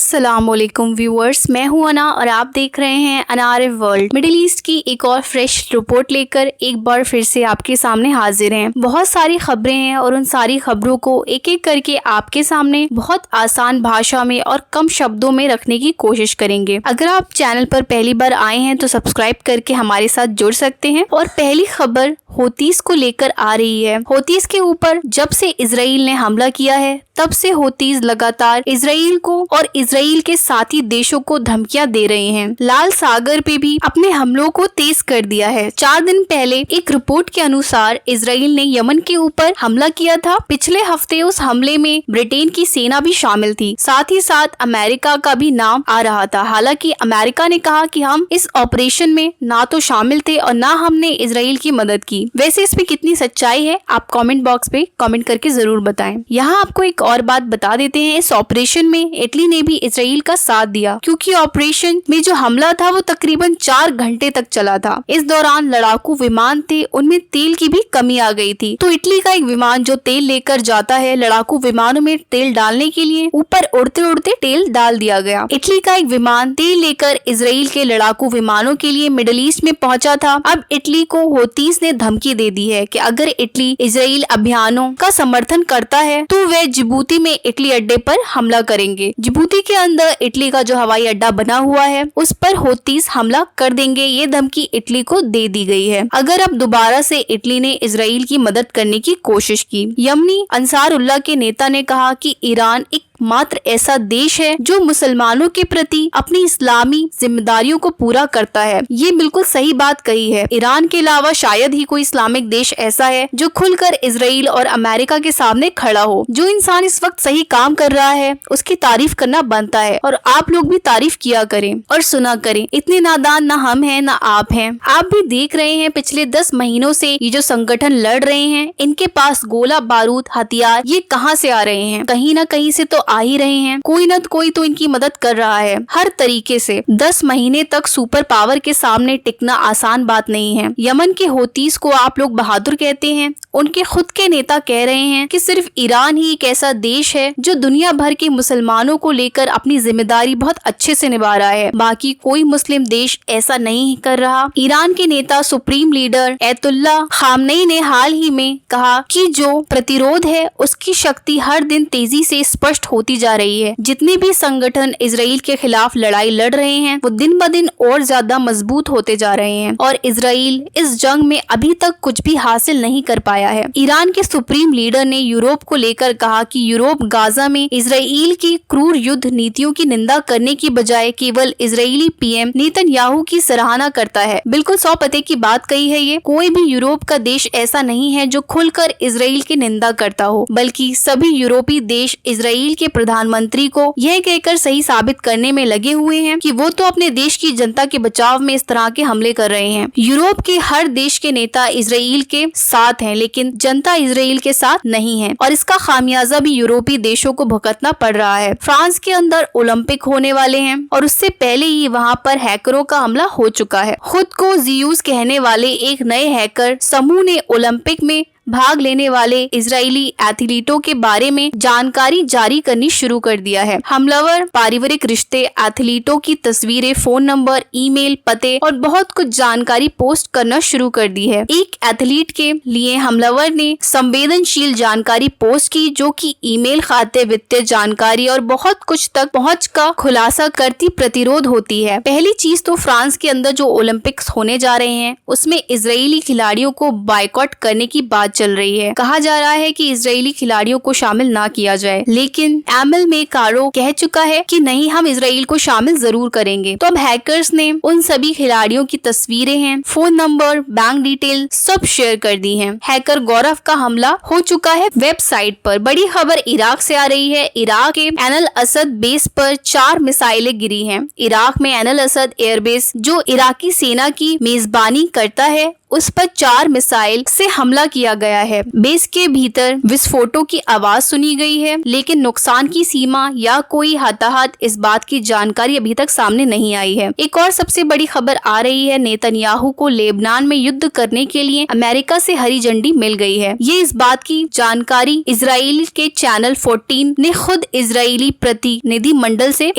अस्सलामुअलैकुम व्यूअर्स, मैं हूं अना और आप देख रहे हैं अनार वर्ल्ड। मिडिल ईस्ट की एक और फ्रेश रिपोर्ट लेकर एक बार फिर से आपके सामने हाजिर हैं। बहुत सारी खबरें हैं और उन सारी खबरों को एक एक करके आपके सामने बहुत आसान भाषा में और कम शब्दों में रखने की कोशिश करेंगे। अगर आप चैनल पर पहली बार आए हैं तो सब्सक्राइब करके हमारे साथ जुड़ सकते हैं। और पहली खबर हौतीस को लेकर आ रही है। हौतीस के ऊपर जब से इजराइल ने हमला किया है तब से हौतीस लगातार इजराइल को और इजराइल के साथी देशों को धमकियां दे रहे हैं। लाल सागर पे भी अपने हमलों को तेज कर दिया है। 4 दिन पहले एक रिपोर्ट के अनुसार इजराइल ने यमन के ऊपर हमला किया था। पिछले हफ्ते उस हमले में ब्रिटेन की सेना भी शामिल थी, साथ ही साथ अमेरिका का भी नाम आ रहा था। हालांकि अमेरिका ने कहा कि हम इस ऑपरेशन में ना तो शामिल थे और ना हमने इजराइल की मदद की। वैसे इसमें कितनी सच्चाई है आप कमेंट बॉक्स पे कमेंट करके जरूर बताएं। यहाँ आपको एक और बात बता देते हैं, इस ऑपरेशन में इटली ने भी इजराइल का साथ दिया, क्योंकि ऑपरेशन में जो हमला था वो तकरीबन 4 घंटे तक चला था। इस दौरान लड़ाकू विमान थे, उनमें तेल की भी कमी आ गई थी। तो इटली का एक विमान जो तेल लेकर जाता है, लड़ाकू विमानों में तेल डालने के लिए ऊपर उड़ते उड़ते तेल डाल दिया गया। इटली का एक विमान तेल लेकर इजराइल के लड़ाकू विमानों के लिए मिडिल ईस्ट में पहुंचा था। अब इटली को हौतीस ने धमकी दे दी है कि अगर इटली इजराइल अभियानों का समर्थन करता है तो वे जिबूती में इटली अड्डे पर हमला करेंगे। जिबूती के अंदर इटली का जो हवाई अड्डा बना हुआ है उस पर हौतीस हमला कर देंगे। ये धमकी इटली को दे दी गई है अगर अब दोबारा से इटली ने इजराइल की मदद करने की कोशिश की। यमनी अंसारुल्लाह के नेता ने कहा कि ईरान एक मात्र ऐसा देश है जो मुसलमानों के प्रति अपनी इस्लामी जिम्मेदारियों को पूरा करता है। ये बिल्कुल सही बात कही है। ईरान के अलावा शायद ही कोई इस्लामिक देश ऐसा है जो खुलकर इजराइल और अमेरिका के सामने खड़ा हो। जो इंसान इस वक्त सही काम कर रहा है उसकी तारीफ करना बनता है और आप लोग भी तारीफ किया करें और सुना करें। इतने नादान ना हम हैं ना आप हैं। आप भी देख रहे हैं पिछले 10 महीनों से ये जो संगठन लड़ रहे हैं, इनके पास गोला बारूद हथियार ये कहाँ से आ रहे हैं? कहीं ना कहीं से तो आ ही रहे हैं। कोई न कोई तो इनकी मदद कर रहा है हर तरीके से। 10 महीने तक सुपर पावर के सामने टिकना आसान बात नहीं है। यमन के हौतीस को आप लोग बहादुर कहते हैं, उनके खुद के नेता कह रहे हैं कि सिर्फ ईरान ही एक ऐसा देश है जो दुनिया भर के मुसलमानों को लेकर अपनी जिम्मेदारी बहुत अच्छे से निभा रहा है। बाकी कोई मुस्लिम देश ऐसा नहीं कर रहा। ईरान के नेता सुप्रीम लीडर अयतुल्ला खामनेई ने हाल ही में कहा कि जो प्रतिरोध है उसकी शक्ति हर दिन तेजी से स्पष्ट होती जा रही है। जितने भी संगठन इजराइल के खिलाफ लड़ाई लड़ रहे हैं वो दिन ब दिन और ज्यादा मजबूत होते जा रहे हैं और इजराइल इस जंग में अभी तक कुछ भी हासिल नहीं कर पाया है। ईरान के सुप्रीम लीडर ने यूरोप को लेकर कहा कि यूरोप गाजा में इजराइल की क्रूर युद्ध नीतियों की निंदा करने की बजाय केवल इजरायली पीएम नेतन्याहू की सराहना करता है। बिल्कुल 100 पते की बात कही है ये। कोई भी यूरोप का देश ऐसा नहीं है जो खुलकर इजराइल की निंदा करता हो, बल्कि सभी यूरोपीय देश इजराइल के प्रधानमंत्री को यह कहकर सही साबित करने में लगे हुए हैं कि वो तो अपने देश की जनता के बचाव में इस तरह के हमले कर रहे हैं। यूरोप के हर देश के नेता इजराइल के साथ हैं, लेकिन जनता इजराइल के साथ नहीं है और इसका खामियाजा भी यूरोपीय देशों को भुगतना पड़ रहा है। फ्रांस के अंदर ओलंपिक होने वाले हैं और उससे पहले ही वहां पर हैकरों का हमला हो चुका है। खुद को जियूस कहने वाले एक नए हैकर समूह ने ओलंपिक में भाग लेने वाले इजरायली एथलीटों के बारे में जानकारी जारी करनी शुरू कर दिया है। हमलावर पारिवारिक रिश्ते, एथलीटों की तस्वीरें, फोन नंबर, ईमेल, पते और बहुत कुछ जानकारी पोस्ट करना शुरू कर दी है। एक एथलीट के लिए हमलावर ने संवेदनशील जानकारी पोस्ट की जो कि ईमेल, खाते, वित्तीय जानकारी और बहुत कुछ तक पहुंच का खुलासा करती प्रतिरोध होती है। पहली चीज तो फ्रांस के अंदर जो ओलंपिक्स होने जा रहे हैं उसमें इजरायली खिलाड़ियों को बायकॉट करने की बात चल रही है। कहा जा रहा है कि इजरायली खिलाड़ियों को शामिल ना किया जाए, लेकिन एमएल में कारो कह चुका है कि नहीं, हम इजराइल को शामिल जरूर करेंगे। तो अब हैकर्स ने उन सभी खिलाड़ियों की तस्वीरें हैं, फोन नंबर, बैंक डिटेल सब शेयर कर दी हैं। हैकर गौरव का हमला हो चुका है वेबसाइट पर। बड़ी खबर इराक से आ रही है। इराक के ऐन अल असद बेस पर 4 मिसाइलें गिरी हैं। इराक में ऐन अल असद एयरबेस जो इराकी सेना की मेजबानी करता है उस पर 4 मिसाइल से हमला किया गया है। बेस के भीतर विस्फोटों की आवाज सुनी गई है, लेकिन नुकसान की सीमा या कोई हताहत इस बात की जानकारी अभी तक सामने नहीं आई है। एक और सबसे बड़ी खबर आ रही है, नेतन्याहू को लेबनान में युद्ध करने के लिए अमेरिका से हरी झंडी मिल गई है। ये इस बात की जानकारी इजराइल के चैनल 14 ने खुद इजरायली प्रतिनिधि मंडल से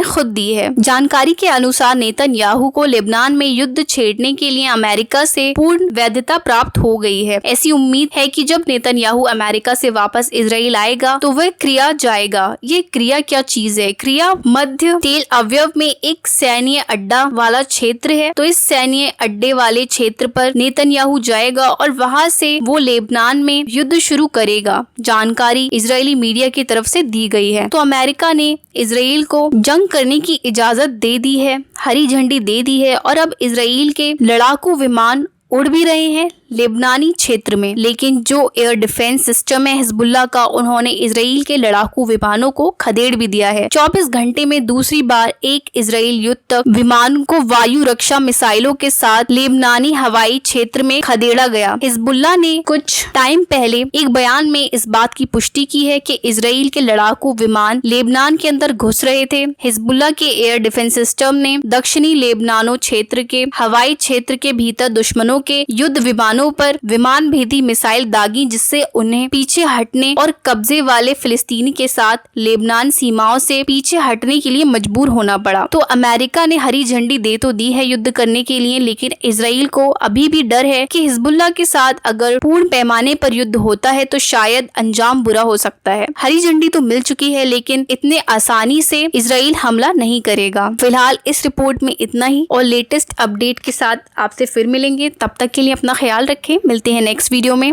खुद दी है। जानकारी के अनुसार नेतन्याहू को लेबनान में युद्ध छेड़ने के लिए अमेरिका से पूर्ण वैधता प्राप्त हो गई है। ऐसी उम्मीद है कि जब नेतन्याहू अमेरिका से वापस इजराइल आएगा तो वह क्रिया जाएगा। ये क्रिया क्या चीज है? क्रिया मध्य तेल अवयव में एक सैन्य अड्डा वाला क्षेत्र है। तो इस सैन्य अड्डे वाले क्षेत्र पर नेतन्याहू जाएगा और वहां से वो लेबनान में युद्ध शुरू करेगा। जानकारी इजरायली मीडिया की तरफ से दी गई है। तो अमेरिका ने इजराइल को जंग करने की इजाजत दे दी है, हरी झंडी दे दी है और अब इजराइल के लड़ाकू विमान उड़ भी रहे हैं लेबनानी क्षेत्र में। लेकिन जो एयर डिफेंस सिस्टम है हिजबुल्लाह का, उन्होंने इजराइल के लड़ाकू विमानों को खदेड़ भी दिया है। 24 घंटे में दूसरी बार एक इजराइल युद्ध विमान को वायु रक्षा मिसाइलों के साथ लेबनानी हवाई क्षेत्र में खदेड़ा गया। हिजबुल्लाह ने कुछ टाइम पहले एक बयान में इस बात की पुष्टि की है कि इजराइल के लड़ाकू विमान लेबनान के अंदर घुस रहे थे। हिजबुल्लाह के एयर डिफेंस सिस्टम ने दक्षिणी लेबनानो क्षेत्र के हवाई क्षेत्र के भीतर दुश्मनों के युद्ध विमानों पर विमान भेदी मिसाइल दागी, जिससे उन्हें पीछे हटने और कब्जे वाले फिलिस्तीनी के साथ लेबनान सीमाओं से पीछे हटने के लिए मजबूर होना पड़ा। तो अमेरिका ने हरी झंडी दे तो दी है युद्ध करने के लिए, लेकिन इजराइल को अभी भी डर है कि हिजबुल्लाह के साथ अगर पूर्ण पैमाने पर युद्ध होता है तो शायद अंजाम बुरा हो सकता है। हरी झंडी तो मिल चुकी है, लेकिन इतने आसानी से इजराइल हमला नहीं करेगा। फिलहाल इस रिपोर्ट में इतना ही और लेटेस्ट अपडेट के साथ आपसे फिर मिलेंगे। तब तक के लिए अपना ख्याल रखें। मिलते हैं नेक्स्ट वीडियो में।